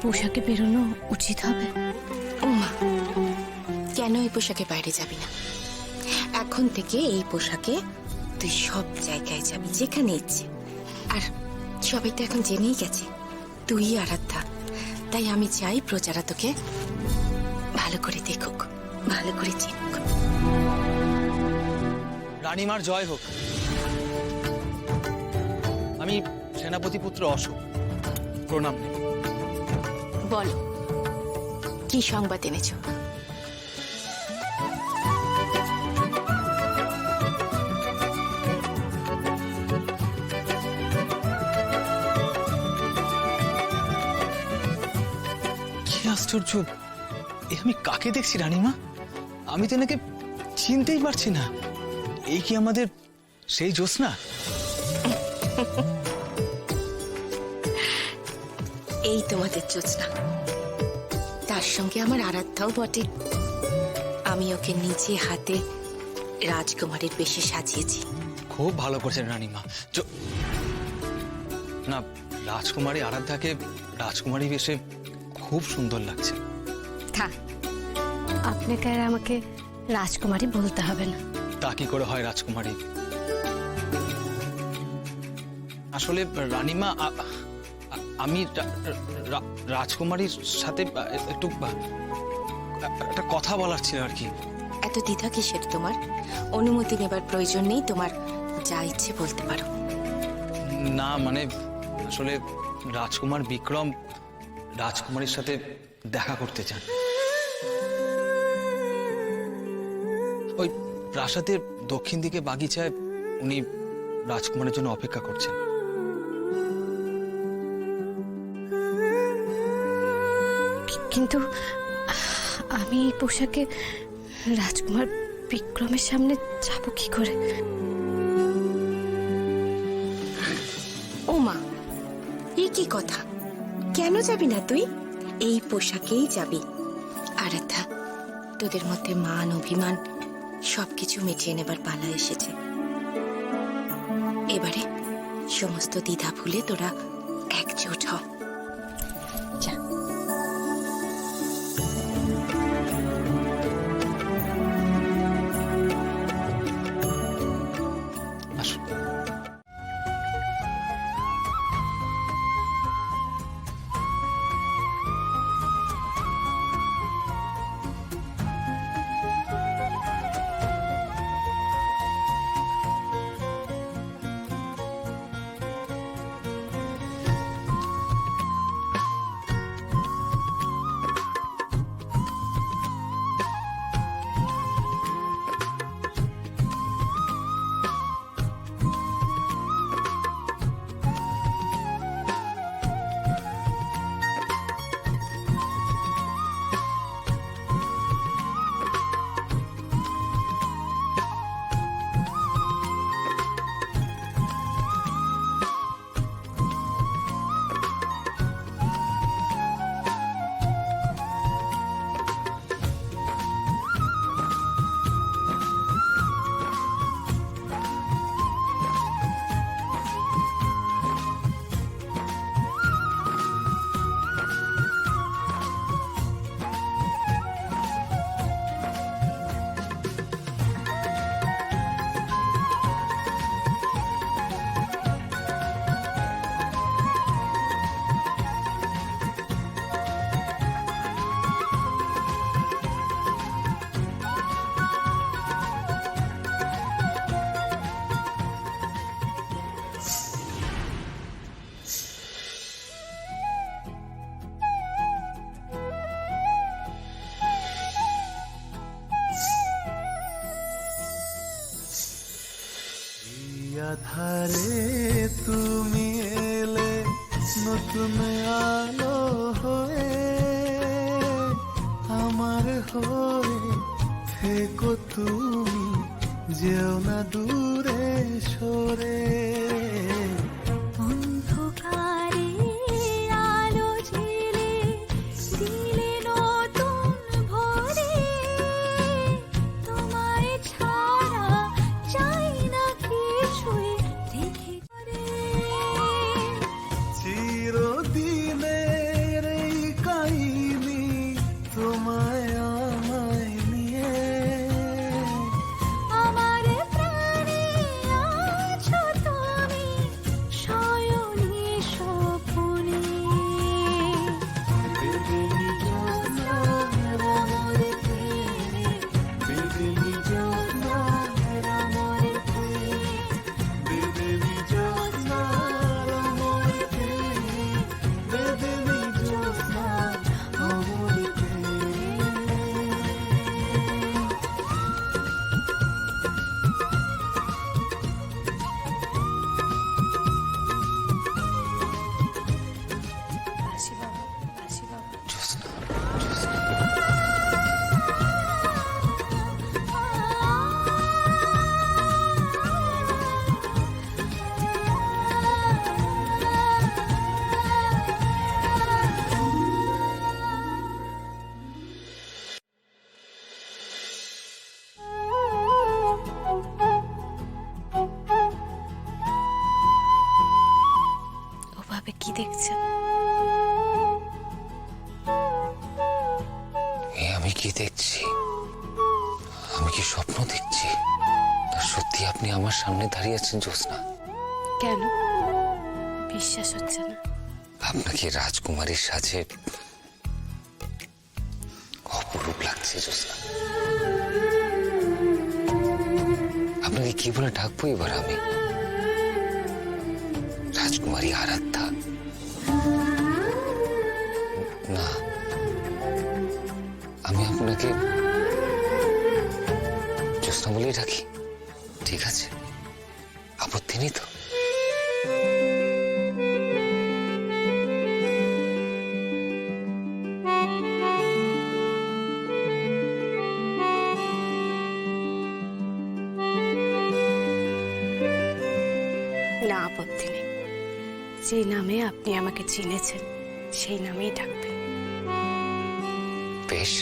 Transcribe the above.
পোশাকে বেরোনো উচিত হবে? ওমা, কেন এই পোশাকে বাইরে যাবি না? এখন থেকে এই পোশাকে তুই সব জায়গায় যাবি, যেখানে ইচ্ছে। আর সবাই তো এখন জেনেই গেছে তুই আরাধ্যা। তাই আমি চাই প্রজারা তোকে ভালো করে দেখুক, ভালো করে চিনুক। রানীমার জয় হোক। আমি সেনাপতি পুত্র অশোক, প্রণাম নেই। বলো, কি সংবাদ এনেছ? কি আশ্চর্য, এ আমি কাকে দেখছি রানীমা? আমি তো এনাকে চিনতেই পারছি না। এই কি আমাদের সেই জ্যোৎস্না? এই তোমাদের জ্যোৎস্না, তার সঙ্গে আমার আরাধ্যাও বটে। আমি ওকে নিজে হাতে রাজকুমারীর বেশে সাজিয়েছি। খুব ভালো করছেন রানীমা। না, রাজকুমারী আরাধ্যাকে রাজকুমারী বেশে খুব সুন্দর লাগছে। থাক, আপনাকে আর আমাকে রাজকুমারী বলতে হবে না। তা কি করে হয় রাজকুমারী? আসলে রানীমা, আমি রাজকুমারীর সাথে একটু একটা কথা বলার ছিল আর কি। এত দ্বিধা কিসের তোমার? অনুমতি নেবার প্রয়োজন নেই তোমার, যা ইচ্ছে বলতে পারো। না মানে, আসলে রাজকুমার বিক্রম রাজকুমারীর সাথে দেখা করতে চান। ওই প্রাসাদের দক্ষিণ দিকে বাগিচায় উনি রাজকুমারের জন্য অপেক্ষা করছেন। কিন্তু আমি এই পোশাকে রাজকুমার বিক্রমের সামনে যাব কি করে? ওমা, এ কি কথা? কেন যাবি না তুই? এই পোশাকেই যাবি। আরাধ্যা, তোদের মধ্যে মান অভিমান সবকিছু মিটিয়ে নেবার পালা এসেছে। এবারে সমস্ত দ্বিধা ভুলে তোরা একজোট হ। যা। আসুন। আধারে তুমি এলে নতুন আলো হয়ে, আমার হয়ে থেকো তুমি, যেও না দূরে সরে। অন্ধকারে আলো জ্বেলে দিলে নতুন ভরে, তোমায় ছাড়া চাই না কিছুই রেখে করে। চিরদিনের এই এভাবে কি দেখছেন? আমি কি দেখছি? আমি কি স্বপ্ন দেখছি, না সত্যি আপনি আমার সামনে দাঁড়িয়ে আছেন জ্যোৎস্না? কেন বিশ্বাস হচ্ছে না? আপনাকে রাজকুমারীর সাজে অপরূপ লাগছে জ্যোৎস্না। আপনাকে কি বলে ডাকবো এবার আমি? রাজকুমারী আরাধ্যা? না, আমি আপনাকে জ্যোৎস্না বলেই রাখি, ঠিক আছে? আপত্তি নেই তো? না, আপত্তি নেই। যে নামে আপনি আমাকে চিনেছেন সেই নামেই ডাকবেন। বেশ,